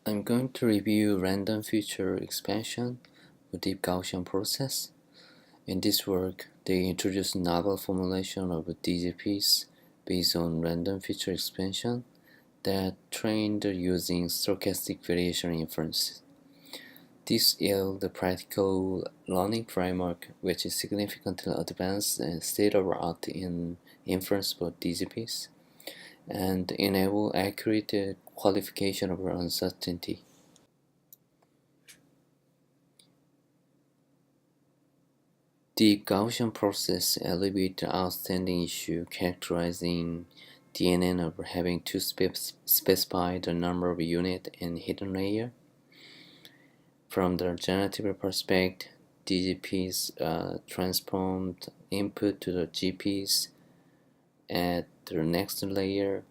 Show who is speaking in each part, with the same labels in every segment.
Speaker 1: I'm going to review random feature expansion with deep Gaussian process. In this work, they introduce novel formulation of DGPs based on random feature expansion that trained using stochastic variation inference. This yields the practical learning framework which is significantly advanced and state-of-the-art in inference for DGPs and enable accurate qualification of uncertainty. The Gaussian process alleviates the outstanding issue characterizing DNN of having to specify the number of units in hidden layer. From the generative perspective, DGPs transformed input to the GPs at the next layer,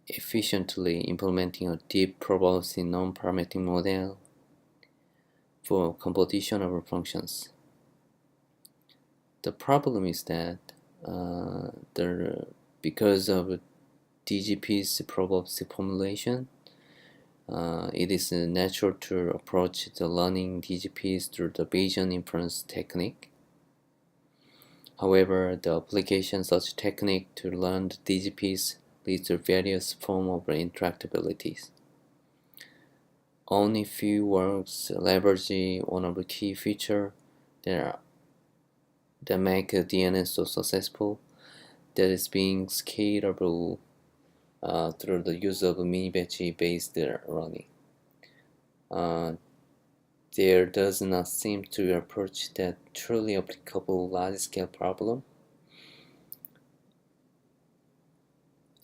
Speaker 1: efficiently implementing a deep probability non-parametric model for computation of functions. The problem is that because of DGP's probability formulation, it is natural to approach the learning DGPs through the Bayesian inference technique. However, the application of such technique to learn the DGPs leads to various forms of intractabilities. Only few works leverage one of the key features that make DNN so successful, that is being scalable through the use of mini-batch based learning. There does not seem to be an approach that truly applicable large-scale problem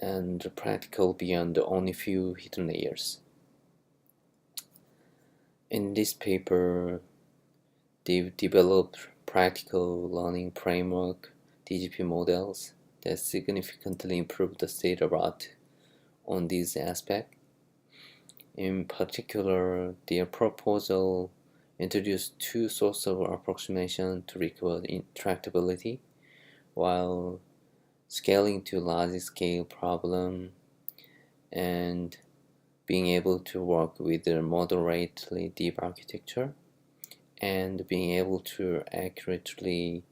Speaker 1: and practical beyond only few hidden layers. In this paper, they've developed practical learning framework DGP models that significantly improve the state of art on these aspects. In particular, their proposal introduced two sources of approximation to recover intractability while scaling to large-scale problem and being able to work with a moderately deep architecture and being able to accurately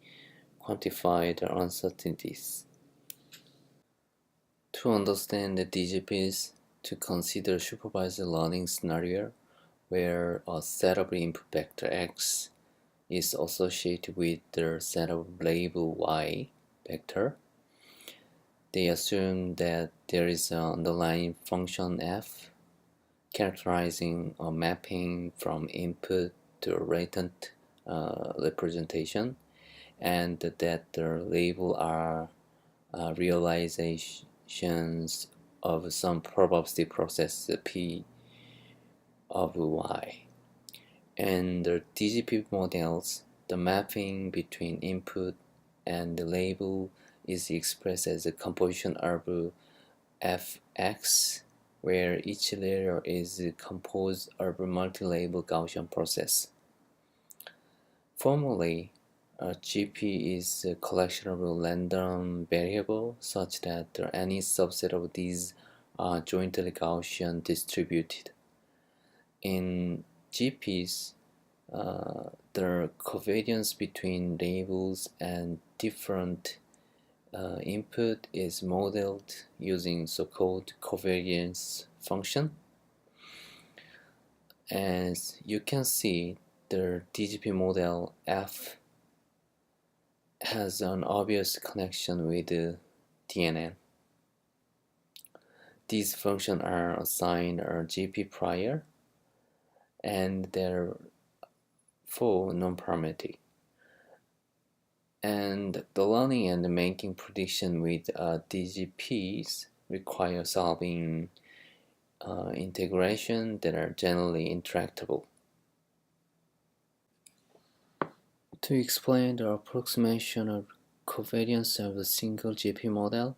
Speaker 1: quantify the uncertainties. To understand the DGPs, to consider supervised learning scenario where a set of input vector x is associated with the set of label y vector. They assume that there is an underlying function f characterizing a mapping from input to latent representation, and that the label are realizations of some probability process p of y. In the DGP models, the mapping between input and the label is expressed as a composition of fx, where each layer is composed of a multi-label Gaussian process. Formally, a GP is a collection of random variables such that any subset of these are jointly Gaussian distributed. In GPs, the covariance between labels and different input is modeled using so-called covariance function. As you can see, the DGP model F has an obvious connection with the DNN. These functions are assigned a GP prior and therefore non-parametric. And the learning and making prediction with DGPs require solving integration that are generally intractable. To explain the approximation of covariance of the single GP model,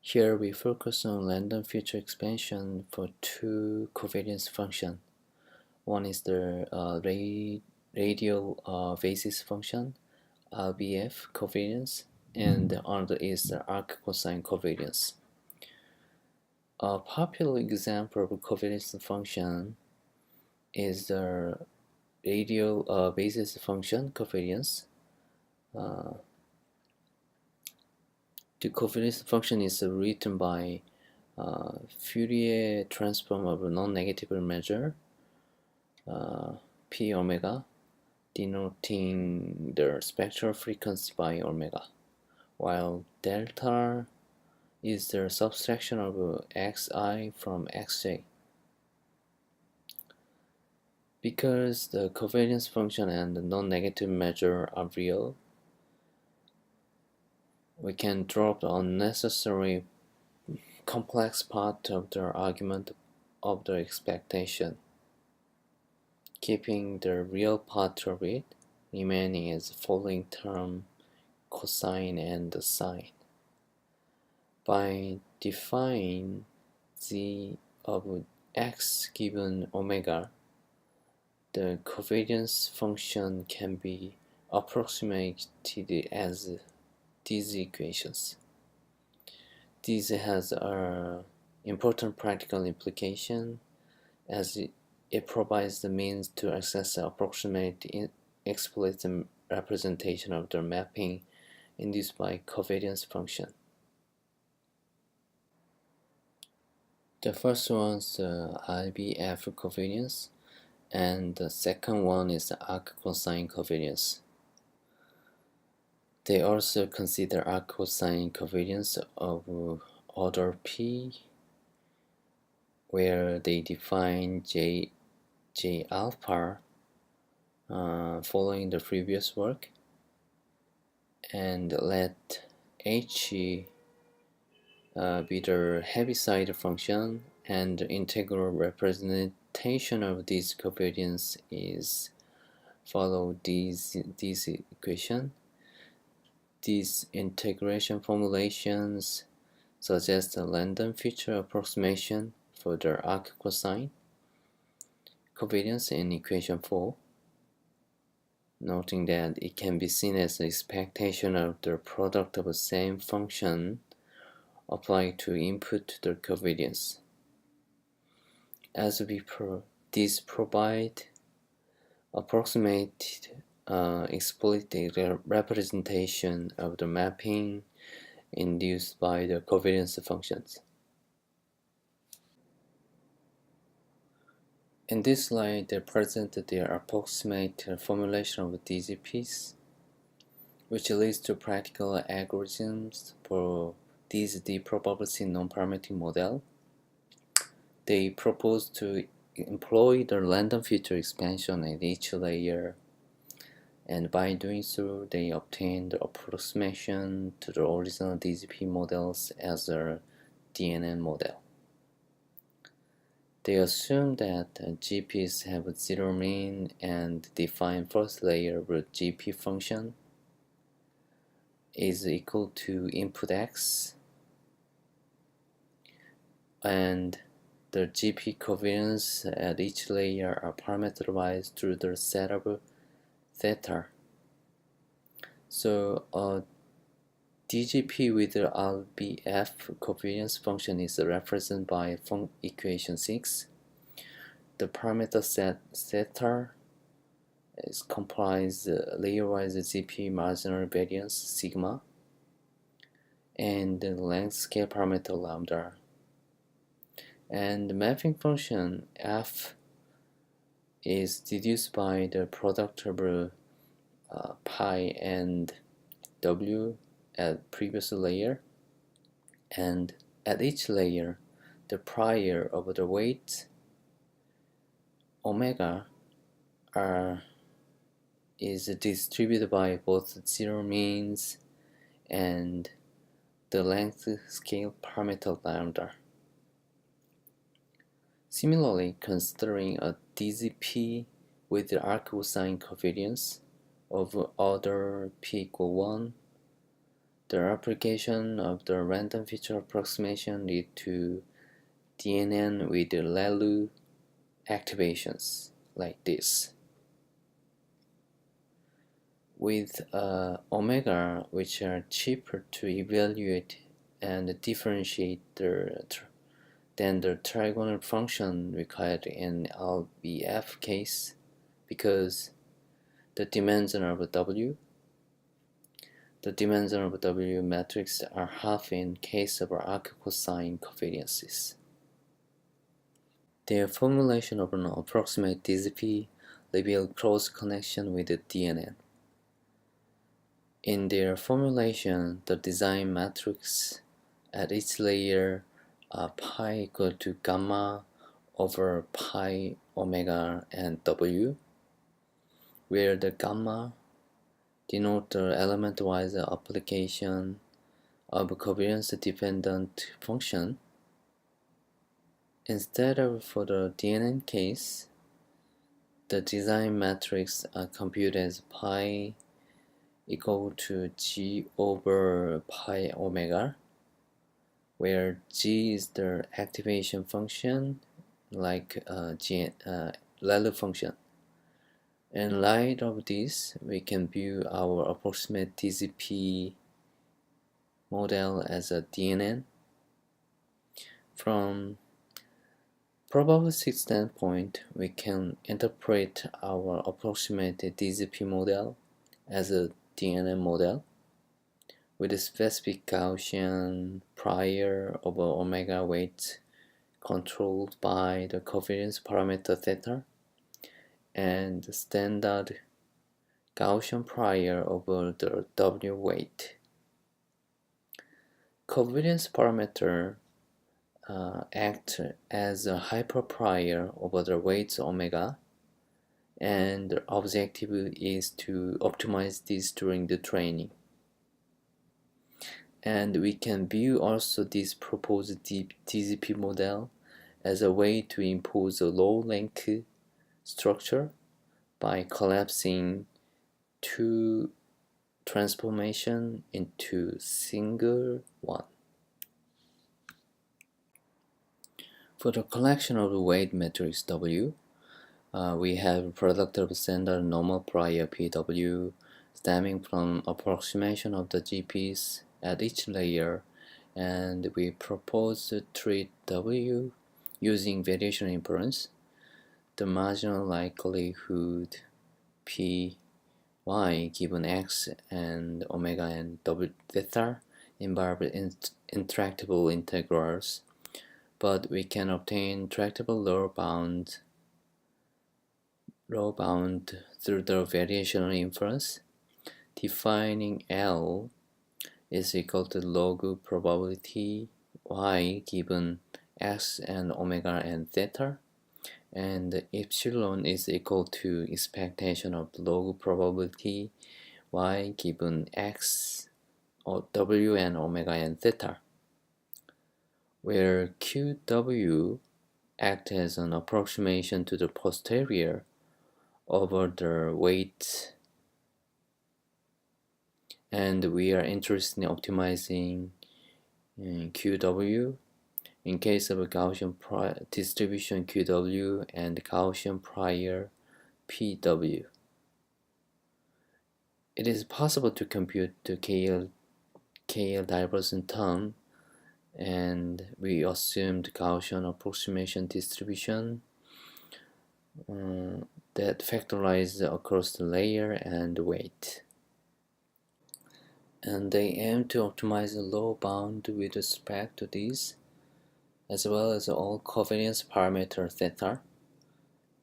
Speaker 1: here we focus on random feature expansion for two covariance functions. One is the radial basis function, RBF covariance, and the other is the arc cosine covariance. A popular example of a covariance function is the radial basis function covariance. The covariance function is written by Fourier transform of a non-negative measure p omega, denoting the spectral frequency by omega, while delta is the subtraction of xi from xj. Because the covariance function and the non-negative measure are real, we can drop the unnecessary complex part of the argument of the expectation, keeping the real part of it remaining as following term cosine and sine. By defining z of x given omega, the covariance function can be approximated as these equations. This has an important practical implication as it provides the means to access an approximate explicit representation of the mapping induced by covariance function. The first one is the IBF covariance, and the second one is the arc cosine covariance. They also consider arc cosine covariance of order P, where they define J alpha following the previous work, and let H be the Heaviside function, and the integral representation of this covariance is follow this equation. These integration formulations suggest a random feature approximation for the arc cosine covariance in equation 4, noting that it can be seen as an expectation of the product of the same function applied to input the covariance. As these provide approximate explicit representation of the mapping induced by the covariance functions. In this slide, they present their approximate formulation of DGPs, which leads to practical algorithms for this D-probability non-parametric model. They propose to employ the random feature expansion at each layer, and by doing so, they obtain the approximation to the original DGP models as a DNN model. They assume that GPs have zero mean and define first layer of GP function is equal to input x, and the GP covariance at each layer are parameterized through the set of theta. So a DGP with the RBF covariance function is represented by equation 6. The parameter set theta is comprise layer-wise GP marginal variance sigma and the length scale parameter lambda. And the mapping function f is deduced by the product of pi and w at previous layer, and at each layer the prior of the weight omega is distributed by both zero means and the length scale parameter lambda. Similarly, considering a DGP with the arc cosine covariance of order p equal 1, the application of the random feature approximation lead to DNN with the ReLU activations like this. With omega, which are cheaper to evaluate and differentiate the than the trigonal function required in LBF case, because the dimension of W matrix are half in case of arc-cosine covariances. Their formulation of an approximate DCP reveal close connection with the DNN. In their formulation, the design matrix at each layer are pi equal to gamma over pi omega and W, where the gamma denote the element-wise application of covariance-dependent function. Instead of for the DNN case, the design matrix are computed as pi equal to G over pi omega, where G is the activation function, like Lelu function. In light of this, we can view our approximate DCP model as a DNN. From probabilistic standpoint, we can interpret our approximate DCP model as a DNN model with a specific Gaussian prior over omega weight controlled by the covariance parameter theta and standard Gaussian prior over the W weight. Covariance parameter act as a hyperprior over the weights omega, and the objective is to optimize this during the training. And we can view also this proposed DCP model as a way to impose a low-rank structure by collapsing two transformation into single one. For the collection of the weight matrix W, we have product of standard normal prior PW stemming from approximation of the GPs at each layer, and we propose to treat W using variation inference. The marginal likelihood Py given x and omega and w theta involve intractable integrals, but we can obtain tractable lower bound through the variational inference, defining L is equal to log probability y given x and omega and theta, and epsilon is equal to expectation of log probability y given x or w and omega and theta, where qw act as an approximation to the posterior over the weight, and we are interested in optimizing qw in case of a Gaussian distribution qw and Gaussian prior pw. It is possible to compute the KL divergent term, and we assumed Gaussian approximation distribution that factorizes across the layer and weight. And they aim to optimize the lower bound with respect to these, as well as all covariance parameter theta.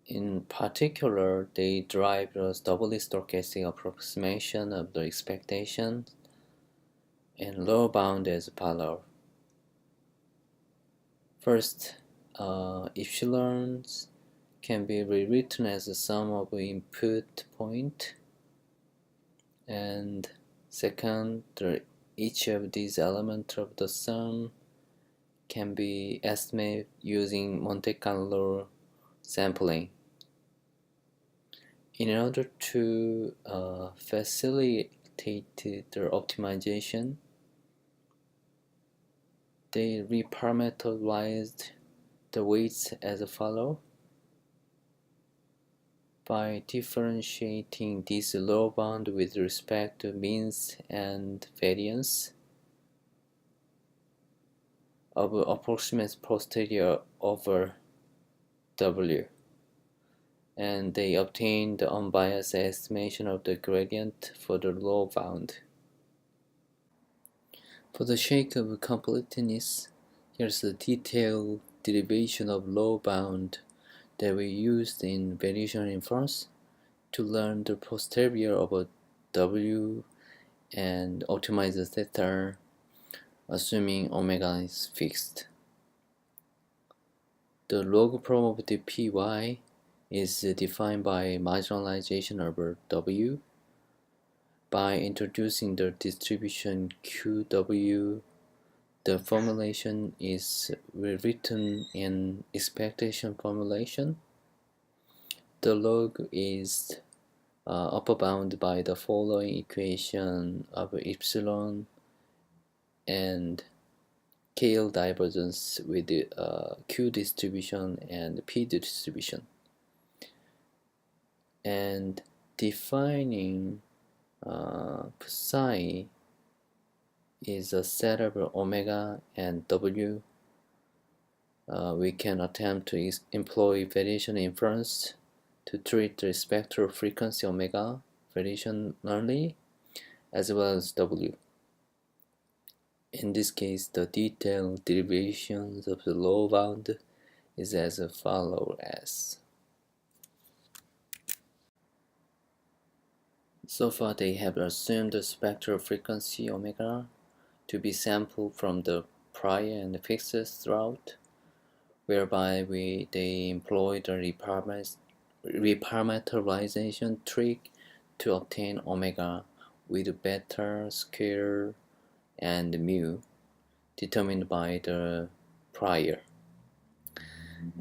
Speaker 1: In particular, they derive the doubly stochastic approximation of the expectation and lower bound as follows. First, epsilons can be rewritten as the sum of input point, and second, each of these elements of the sum can be estimated using Monte Carlo sampling. In order to facilitate their optimization, they reparameterized the weights as follows. By differentiating this lower bound with respect to means and variance, of approximate posterior over W, and they obtain the unbiased estimation of the gradient for the low bound. For the sake of completeness, here's a detailed derivation of low bound that we used in variation inference to learn the posterior over W and optimize the theta, assuming omega is fixed. The log probability Py is defined by marginalization over W. By introducing the distribution QW, the formulation is rewritten in expectation formulation. The log is upper bound by the following equation of epsilon and KL divergence with the Q distribution and P distribution, and defining psi is a set of omega and W. We can attempt to employ variation inference to treat the spectral frequency omega variationally as well as W. In this case, the detailed derivations of the low bound is as follows. So far, they have assumed the spectral frequency omega to be sampled from the prior and fixed route, whereby they employ the reparameterization trick to obtain omega with beta, square, and mu determined by the prior.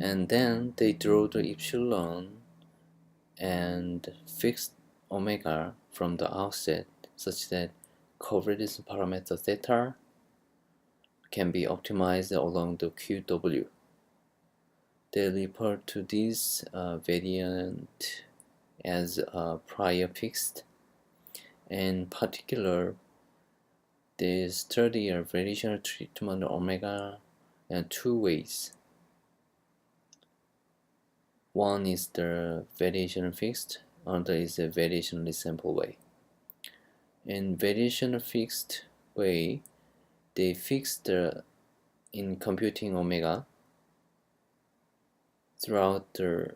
Speaker 1: And then they draw the epsilon and fixed omega from the outset such that covariance parameter theta can be optimized along the QW. They refer to this variant as prior fixed. In particular, they study a variational treatment of omega in two ways. One is the variation fixed, another is the variation resample way. In variation fixed way, they fix in computing omega throughout the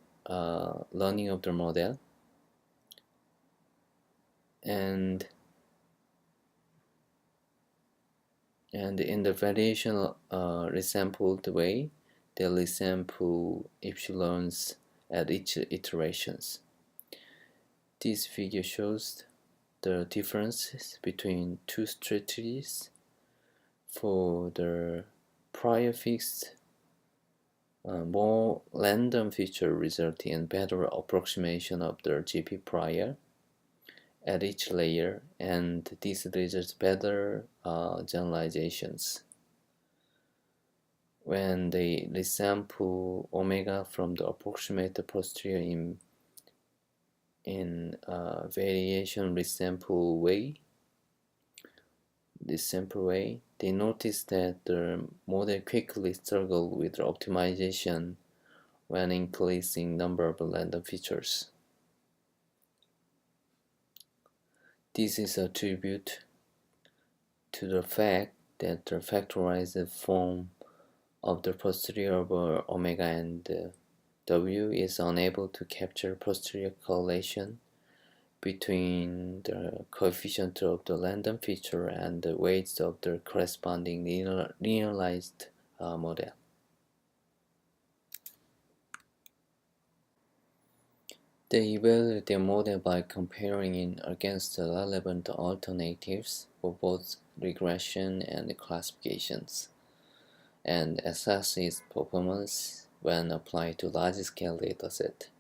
Speaker 1: learning of the model, and in the variation resampled way, they resample epsilons at each iterations. This figure shows the differences between two strategies. For the prior fixed, more random feature resulting in better approximation of the GP prior at each layer, and this results better generalizations. When they resample omega from the approximate posterior in variation resample way, they notice that the model quickly struggle with optimization when increasing number of random features. This is a tribute to the fact that the factorized form of the posterior over omega and W is unable to capture posterior correlation between the coefficient of the random feature and the weights of the corresponding linearized model. They evaluate their model by comparing it against the relevant alternatives for both regression and classifications, and assess its performance when applied to large-scale dataset.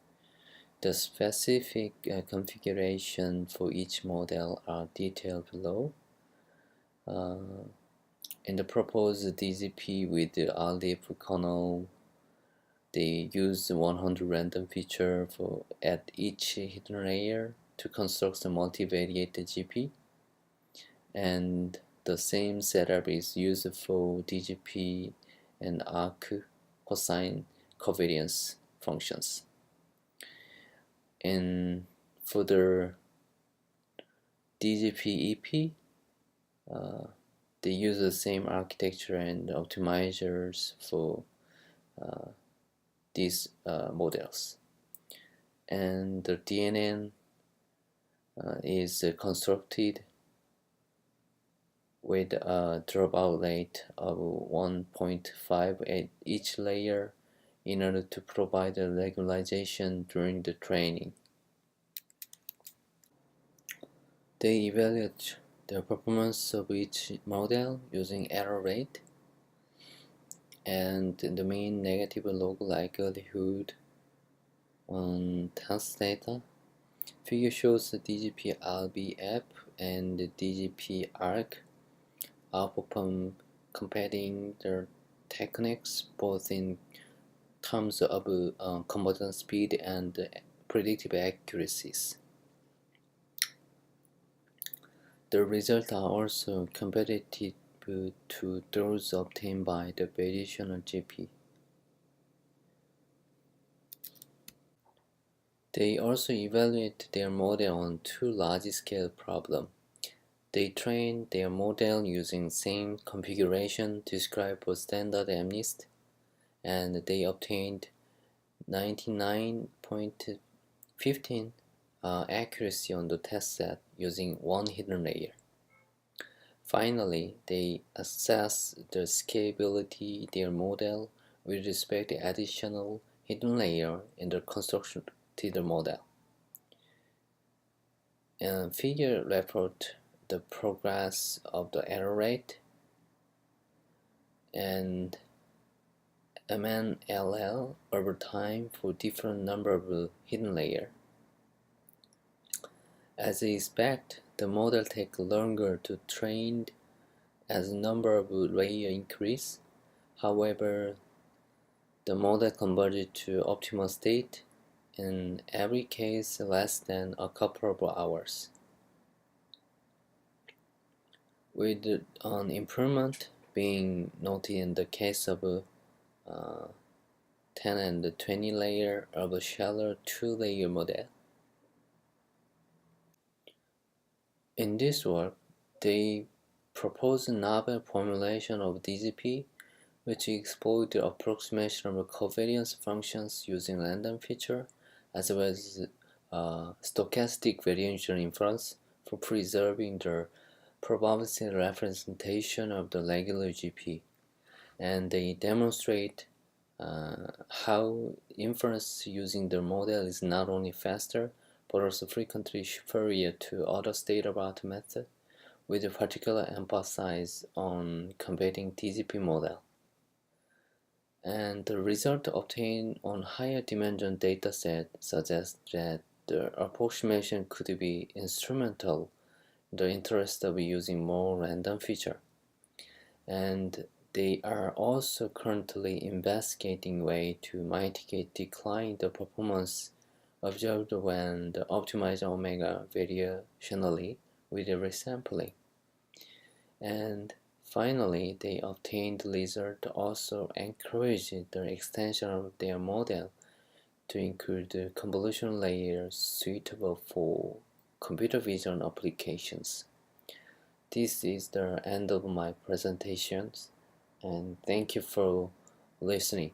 Speaker 1: The specific configuration for each model are detailed below. In the proposed DGP with the RDF kernel, they use 100 random feature at each hidden layer to construct a multivariate GP, and the same setup is used for DGP and arc cosine covariance functions. And for the DGP-EP, they use the same architecture and optimizers for these models. And the DNN is constructed with a dropout rate of 1.5 at each layer in order to provide a regularization during the training. They evaluate the performance of each model using error rate and the mean negative log likelihood on test data. Figure shows the DGP-RBF and the DGP-ARC outperform competing their techniques both in terms of conversion speed and predictive accuracies. The results are also competitive to those obtained by the variational GP. They also evaluate their model on two large-scale problems. They trained their model using same configuration described for standard MNIST, and they obtained 99.15 accuracy on the test set using one hidden layer. Finally, they assess the scalability of their model with respect to additional hidden layer in the constructed model. And figure report the progress of the error rate and MNLL over time for different number of hidden layers. As expected, the model takes longer to train as the number of layers increase. However, the model converges to optimal state in every case less than a couple of hours, with an improvement being noted in the case of 10 and 20 layer of a shallow 2-layer model. In this work, they propose a novel formulation of DGP which exploit the approximation of covariance functions using random feature as well as stochastic variation inference for preserving the probability representation of the regular GP. And they demonstrate how inference using the model is not only faster but also frequently superior to other state-of-art method, with a particular emphasis on competing DGP model. And the result obtained on higher dimension dataset suggests that the approximation could be instrumental in the interest of using more random feature. And they are also currently investigating way to mitigate decline in the performance observed when the optimized omega variationally with resampling. And finally, they obtained result also encouraged the extension of their model to include the convolution layers suitable for computer vision applications. This is the end of my presentations, and thank you for listening.